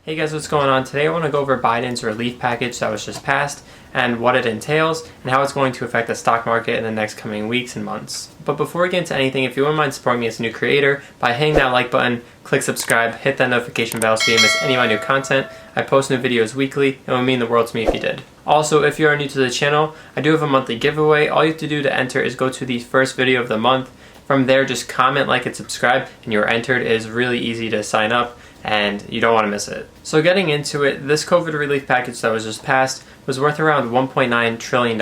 Hey guys, what's going on? Today I want to go over Biden's relief package that was just passed and what it entails and how it's going to affect the stock market in the next coming weeks and months. But before we get into anything, if you wouldn't mind supporting me as a new creator by hitting that like button, click subscribe, hit that notification bell so you don't miss any of my new content. I post new videos weekly. It would mean the world to me if you did. Also, if you are new to the channel, I do have a monthly giveaway. All you have to do to enter is go to the first video of the month. From there, just comment, like, and subscribe, and you're entered. It is really easy to sign up, and you don't want to miss it. So getting into it, this COVID relief package that was just passed was worth around $1.9 trillion.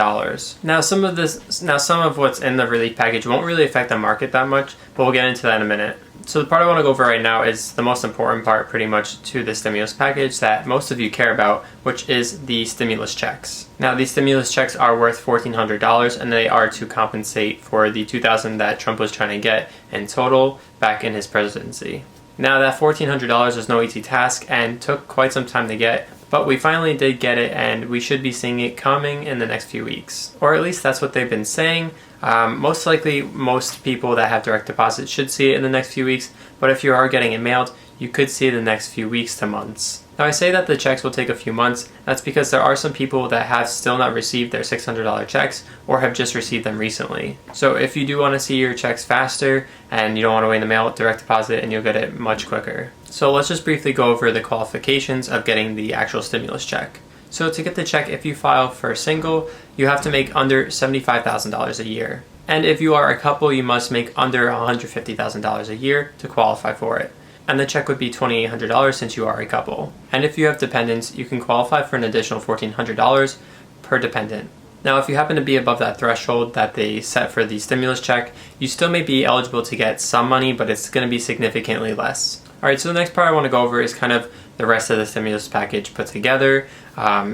Now some of what's in the relief package won't really affect the market that much, but we'll get into that in a minute. So the part I want to go over right now is the most important part pretty much to the stimulus package that most of you care about, which is the stimulus checks. Now these stimulus checks are worth $1,400 and they are to compensate for the $2,000 that Trump was trying to get in total back in his presidency. Now that $1,400 was no easy task and took quite some time to get, but we finally did get it and we should be seeing it coming in the next few weeks. Or at least that's what they've been saying. Most likely, most people that have direct deposit should see it in the next few weeks, but if you are getting it mailed, you could see it in the next few weeks to months. Now I say that the checks will take a few months. That's because there are some people that have still not received their $600 checks or have just received them recently. So if you do want to see your checks faster and you don't want to wait in the mail, direct deposit and you'll get it much quicker. So let's just briefly go over the qualifications of getting the actual stimulus check. So to get the check, if you file for a single, you have to make under $75,000 a year. And if you are a couple, you must make under $150,000 a year to qualify for it. And the check would be $2,800 since you are a couple. And if you have dependents, you can qualify for an additional $1,400 per dependent. Now, if you happen to be above that threshold that they set for the stimulus check, you still may be eligible to get some money, but it's going to be significantly less. Alright, so the next part I want to go over is kind of the rest of the stimulus package put together,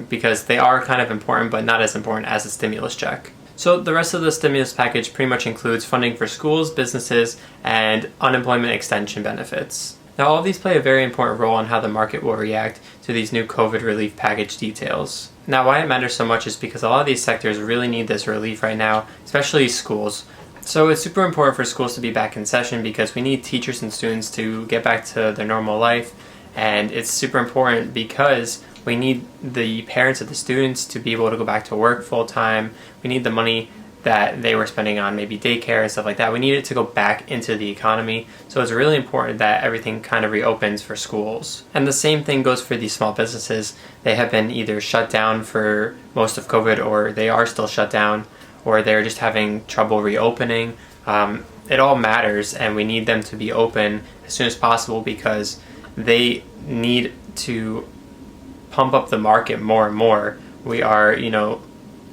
because they are kind of important, but not as important as the stimulus check. So the rest of the stimulus package pretty much includes funding for schools, businesses, and unemployment extension benefits. Now all of these play a very important role in how the market will react to these new COVID relief package details. Now why it matters so much is because a lot of these sectors really need this relief right now, especially schools. So it's super important for schools to be back in session because we need teachers and students to get back to their normal life, and it's super important because we need the parents of the students to be able to go back to work full time. We need the money that they were spending on maybe daycare and stuff like that. We need it to go back into the economy. So it's really important that everything kind of reopens for schools. And the same thing goes for these small businesses. They have been either shut down for most of COVID, or they are still shut down, or they're just having trouble reopening. It all matters, and we need them to be open as soon as possible because they need to pump up the market more and more. We are,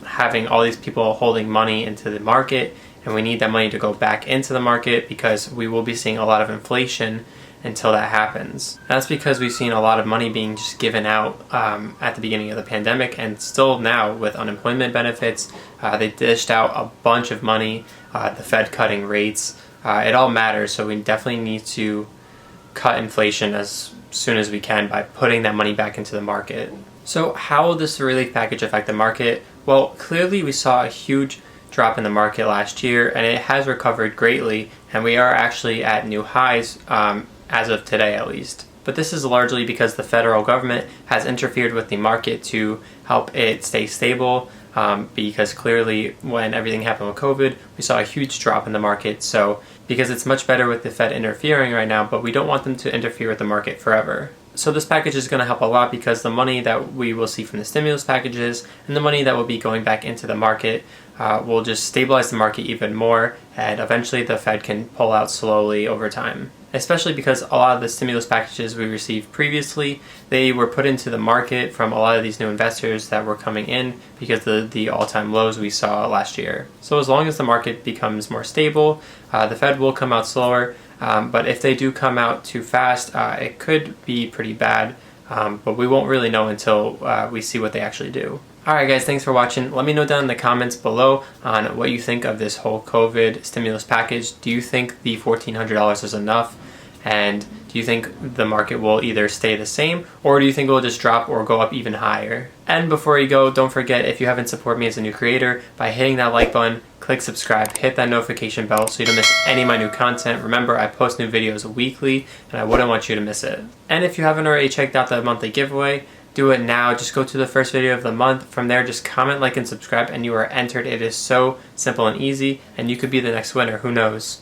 having all these people holding money into the market, and we need that money to go back into the market because we will be seeing a lot of inflation until that happens. That's because we've seen a lot of money being just given out at the beginning of the pandemic, and still now with unemployment benefits. They dished out a bunch of money, the Fed cutting rates. It all matters, so we definitely need to cut inflation as soon as we can by putting that money back into the market. So how will this relief package affect the market? Well, clearly we saw a huge drop in the market last year, and it has recovered greatly, and we are actually at new highs as of today at least. But this is largely because the federal government has interfered with the market to help it stay stable, because clearly when everything happened with COVID, we saw a huge drop in the market. So because it's much better with the Fed interfering right now, but we don't want them to interfere with the market forever. So this package is going to help a lot because the money that we will see from the stimulus packages and the money that will be going back into the market will just stabilize the market even more, and eventually the Fed can pull out slowly over time. Especially because a lot of the stimulus packages we received previously, they were put into the market from a lot of these new investors that were coming in because of the all-time lows we saw last year. So as long as the market becomes more stable, the Fed will come out slower, but if they do come out too fast, it could be pretty bad, but we won't really know until we see what they actually do. Alright guys, thanks for watching. Let me know down in the comments below on what you think of this whole COVID stimulus package. Do you think the $1,400 is enough? And Do you think the market will either stay the same, or do you think it will just drop or go up even higher? And before you go, don't forget, if you haven't supported me as a new creator, by hitting that like button, click subscribe, hit that notification bell so you don't miss any of my new content. Remember, I post new videos weekly, and I wouldn't want you to miss it. And if you haven't already checked out the monthly giveaway, do it now. Just go to the first video of the month. From there, just comment, like, and subscribe, and you are entered. It is so simple and easy, and you could be the next winner. Who knows?